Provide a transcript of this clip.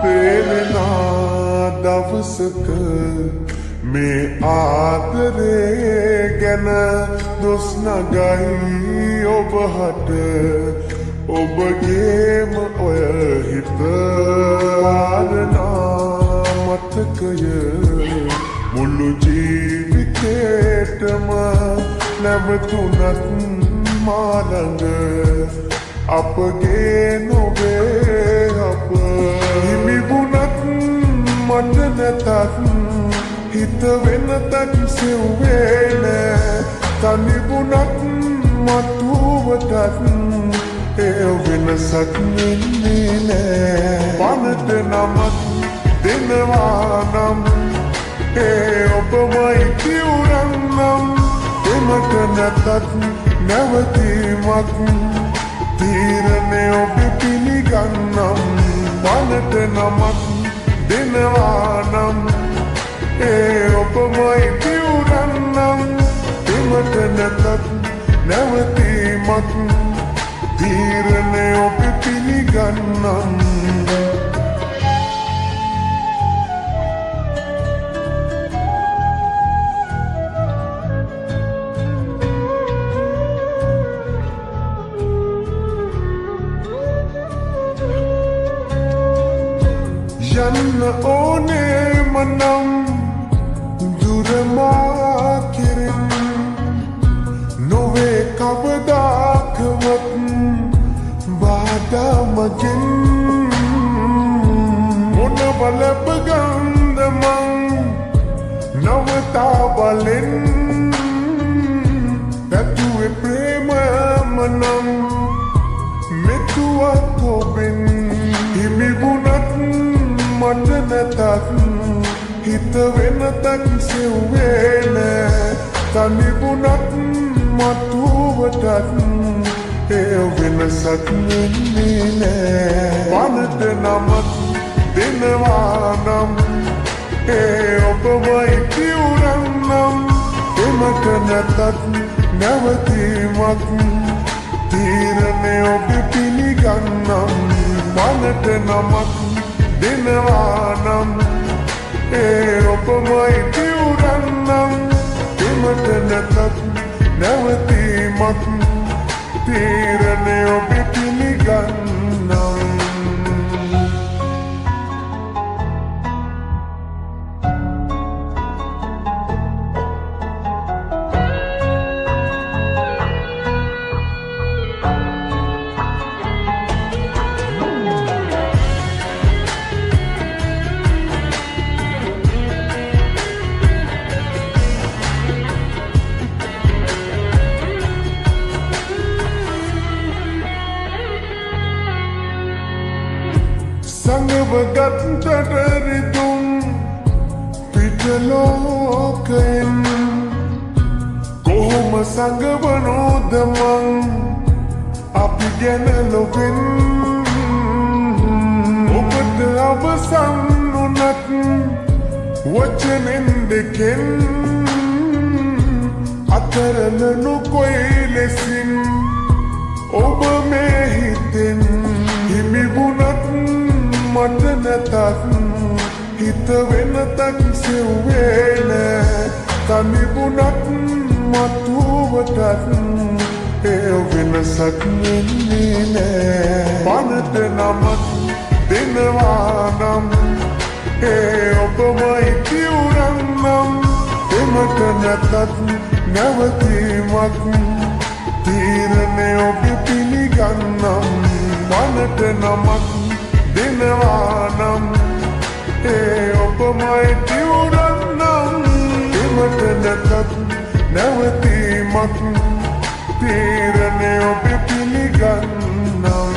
පේලෙනා දවසක මේ ආදරේ ගැන දොස් නගයි ඔබහට ඔබගේම ඔය හිත ආරනා මතකය මුළු ජීවිතේටම නැවතුනත් මාළඟ අපගේ නොවේ අප හිමිබුණත් මට නැතත් හිත වෙනතක් සෙව්වේ නෑ තනිබුණත් මතුවටත් ඒ වෙනසක් වෙන්නේ නෑ පනට නමක් දෙනවා නම් ඒ ඔබමයි කිවුරන්නම් එමට නැතත් නැවතීමක් තීරණය ඔබ පිළිගන්නම් පනට නමක් දෙනවා නම් ඒ ඔබමයි කිවුරන්නම් එමට නැතත් නැවතීමක් තීරණය ඔබ පිළිගන්නම් යන්න ඕනේ මනම් දුරමා කෙරෙන් නොවේ කවදාකවත් බාධා මගෙන් මොන බලපගන්ද මං නවතා බලෙන් පැතුවේ ප්‍රේමමනම් මෙතුවත් ඔබෙන් හිමිබුණත් මට නැතත් හිත වෙනතක් සෙව්වේ නෑ තනිබුණත් මතුවටත් ඒ වෙනසක් වෙන්නේ නෑ පනට නමක් දෙනවා නම් ඒ ඔබමයි කිවුරන්නම් එමට නැතත් නැවතීමක් තීරණය ඔබ පිළිගන්නම් පනට නමක් දෙනවා නම් ඒ ඔබමයි කිවුරන්නම් එමට නැතත් නැවතීමක් තීරණය ඔබ පිළිගන්නම් සංගවගත්තට රිදුම් පිටලෝකයෙන් කොහොම සංගවනෝද මං අපි ගැන ලොවෙන් ඔබට අවසන් වුණත් වචනෙන් දෙකෙන් අතරලනු කොයි ලෙසින් ඔබ මේ හිතෙන් හිමිබුණත් මට නැතත් හිත වෙනතක් සෙව්වේ නෑ තනිබුණත් මතුවටත් ඒ වෙනසක් වෙන්නේ නෑ පනට නමක් දෙනවා නම් ඒ ඔබමයි කිවුරන්නම් එමට නැතත් නැවතීමක් තීරණය ඔබ පිළිගන්නම් පනට නමක් දෙනවා නම් ඒ ඔබමයි කිවුරන්නම් එමට නැතත් නැවතීමක් තීරණය ඔබ පිළිගන්නම්